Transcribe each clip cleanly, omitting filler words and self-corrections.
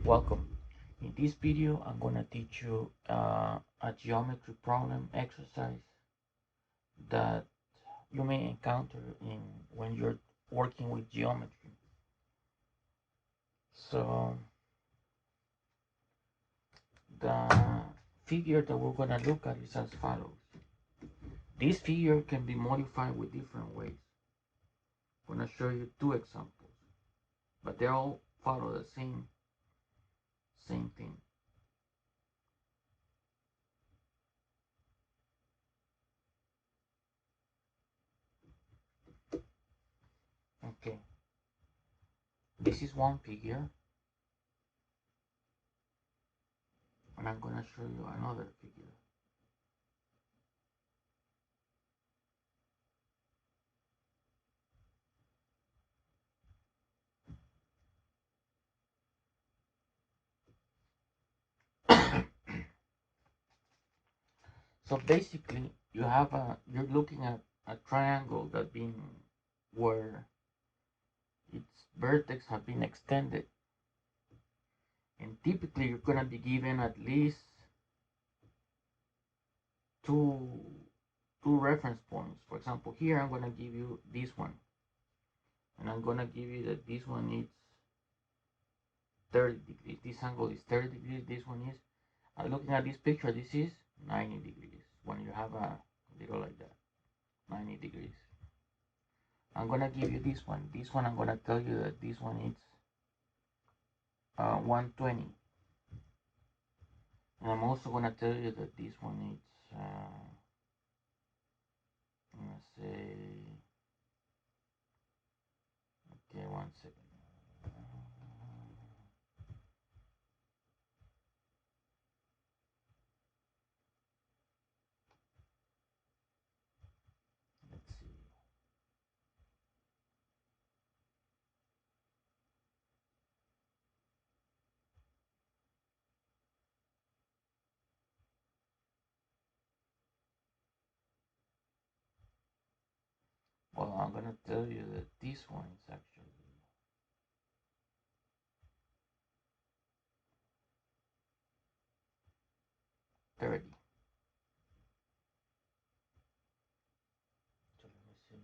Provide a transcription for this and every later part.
Welcome. In this video, I'm going to teach you a geometry problem exercise that you may encounter when you're working with geometry. So the figure that we're going to look at is as follows. This figure can be modified with different ways. I'm going to show you two examples, but they all follow the same thing. Okay, this is one figure, and I'm going to show you another figure. So basically, you're looking at a triangle that where its vertex have been extended, and typically you're gonna be given at least two reference points. For example, here I'm gonna give you this one, and I'm gonna give you that this one is 30 degrees. This angle is 30 degrees. This one is. Looking at this picture, this is 90 degrees. When you have a little like that, 90 degrees. I'm gonna give you this one. This one I'm gonna tell you that this one is 120. And I'm also gonna tell you that this one is I'm gonna say, okay, 1 second. Let's see. Well, I'm gonna tell you that this one is actually 30. So let me see.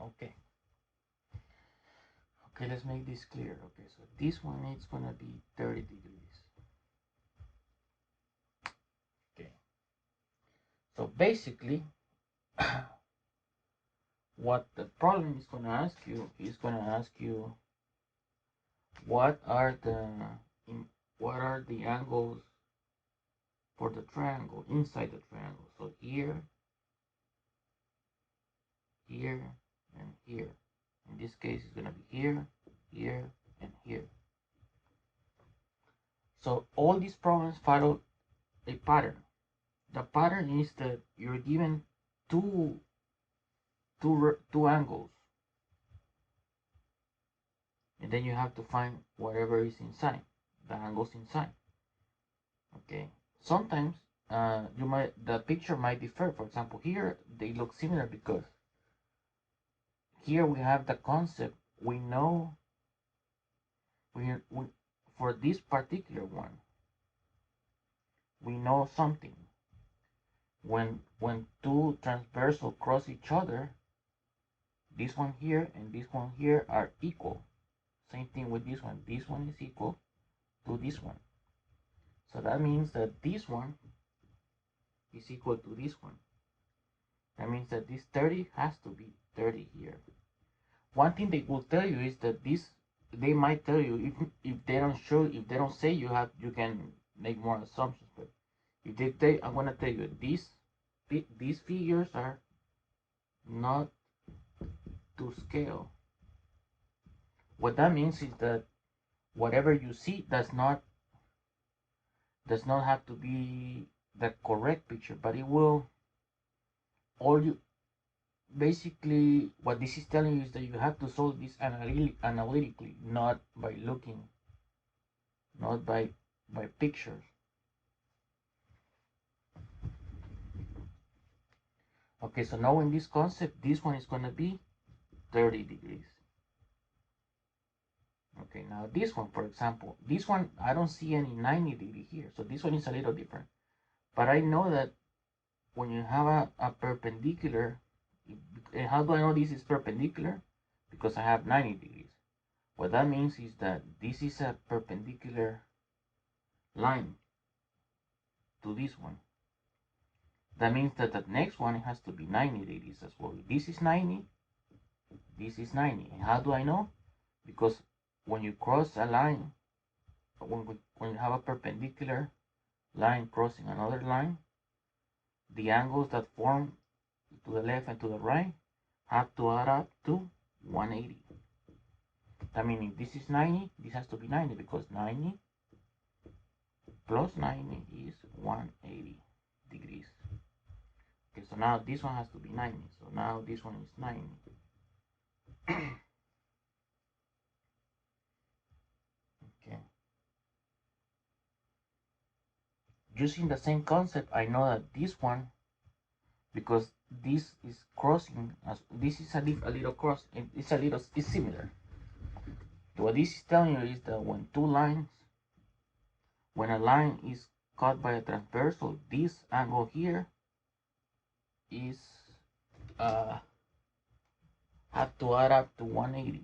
Okay. Okay, let's make this clear. Okay, so this one is gonna be 30 degrees. Okay. So basically, what the problem is gonna ask you what are the angles for the triangle inside the triangle. So here, and here. In this case, it's gonna be here, and here. So all these problems follow a pattern. The pattern is that you're given two angles, and then you have to find whatever is inside, the angles inside. Okay. Sometimes the picture might differ. For example, here they look similar because here we have the concept. We know we for this particular one, we know something. When two transversal cross each other, this one here and this one here are equal. Same thing with this one. This one is equal to this one. So that means that this one is equal to this one. That means that this 30 has to be 30 here. One thing they will tell you is that they might tell you if they don't say you can make more assumptions. But if they say, I'm gonna tell you these figures are not to scale. What that means is that whatever you see does not have to be the correct picture, but it will. All you basically what this is telling you is that you have to solve this analytically, not by looking, not by pictures. Okay, so now in this concept, this one is going to be 30 degrees. Okay, now this one, for example, this one, I don't see any 90 degree here. So this one is a little different. But I know that when you have a perpendicular, and how do I know this is perpendicular? Because I have 90 degrees. What that means is that this is a perpendicular line to this one. That means that the next one has to be 90 degrees as well. This is 90, this is 90. And how do I know? Because when you cross a line, when you have a perpendicular line crossing another line, the angles that form to the left and to the right have to add up to 180. That means if this is 90, this has to be 90 because 90 plus 90 is 180 degrees. Okay, so now this one has to be 90. So now this one is 90. Okay. Using the same concept, I know that this one, because this is crossing, as this is a little cross, and it's similar. What this is telling you is that when a line is cut by a transversal, this angle here is have to add up to 180.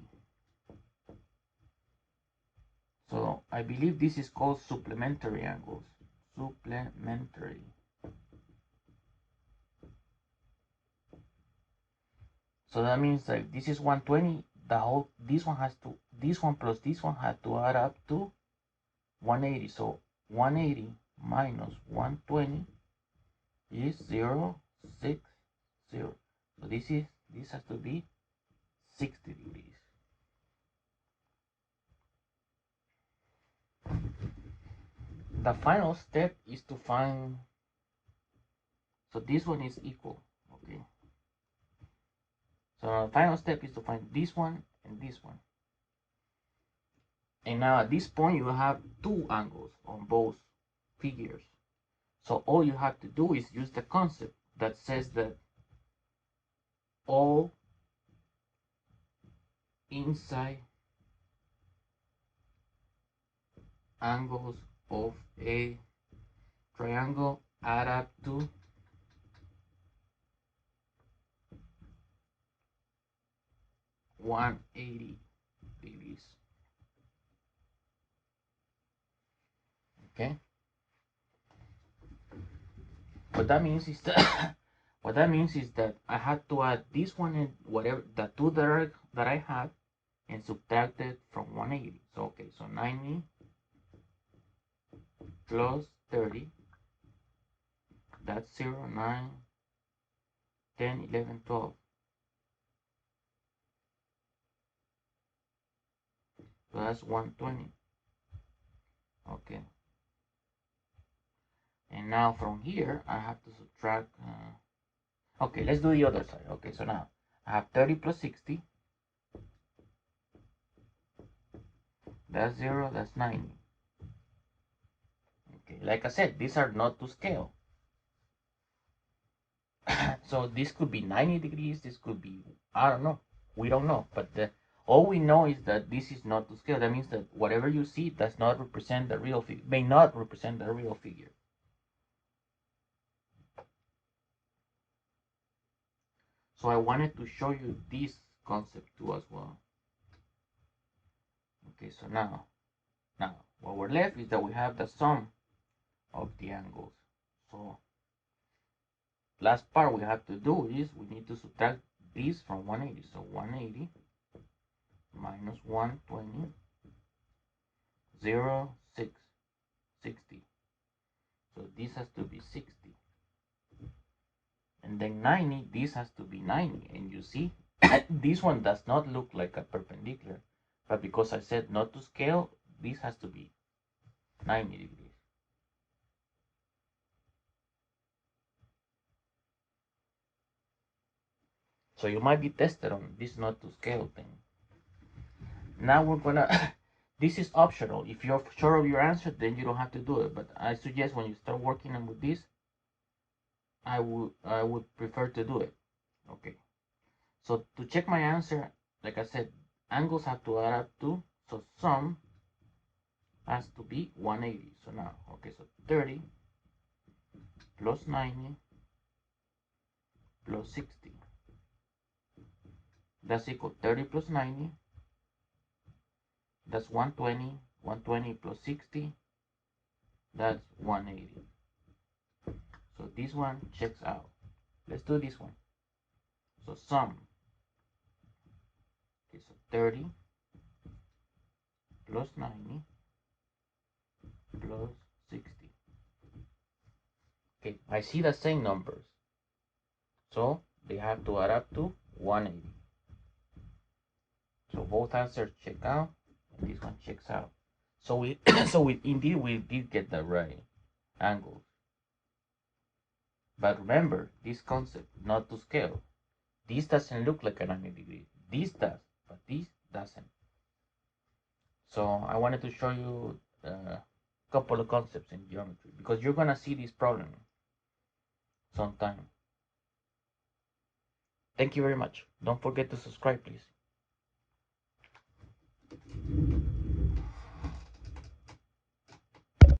So I believe this is called supplementary angles. Supplementary. So that means like this is 120. This one plus this one had to add up to 180. So 180 minus 120 is 0, 6, 0. So this has to be 60 degrees. The final step is to find, so this one is equal, okay. So the final step is to find this one and this one. And now at this point you have two angles on both figures. So all you have to do is use the concept that says that all inside angles of a triangle add up to 180 degrees. Okay. What that means is that I had to add this one and whatever the two that I have and subtract it from 180. So okay, so 90 plus 30, that's 0, 9, 10, 11, 12. So that's 120. Okay. And now from here, I have to subtract. Okay, let's do the other side. Okay, so now I have 30 plus 60. That's 0, that's 90. Okay, like I said, these are not to scale. So this could be 90 degrees, this could be, I don't know. We don't know, but all we know is that this is not to scale. That means that whatever you see does not represent the real figure, may not represent the real figure. So I wanted to show you this concept too as well. Okay, so now what we're left is that we have the sum of the angles. So last part we have to do is we need to subtract this from 180. So 180 minus 120, 0, 6, 60. So this has to be 60. And then 90, this has to be 90. And you see, this one does not look like a perpendicular. But because I said not to scale, this has to be 90 degrees. So you might be tested on this not to scale thing. Now we're gonna, this is optional. If you're sure of your answer, then you don't have to do it. But I suggest when you start working on with this, I would prefer to do it. Okay. So to check my answer, like I said, angles have to add up to, So sum has to be 180. So now, okay, so 30 plus 90 plus 60. That's equal 30 plus 90. That's 120. 120 plus 60. That's 180. So this one checks out. Let's do this one. So sum is 30 plus 90 plus 60. Okay, I see the same numbers. So they have to add up to 180. So both answers check out, and this one checks out. So we indeed we did get the right angles. But remember this concept, not to scale. This doesn't look like a 90 degree. This does, but this doesn't. So I wanted to show you a couple of concepts in geometry because you're gonna see this problem sometime. Thank you very much. Don't forget to subscribe, please.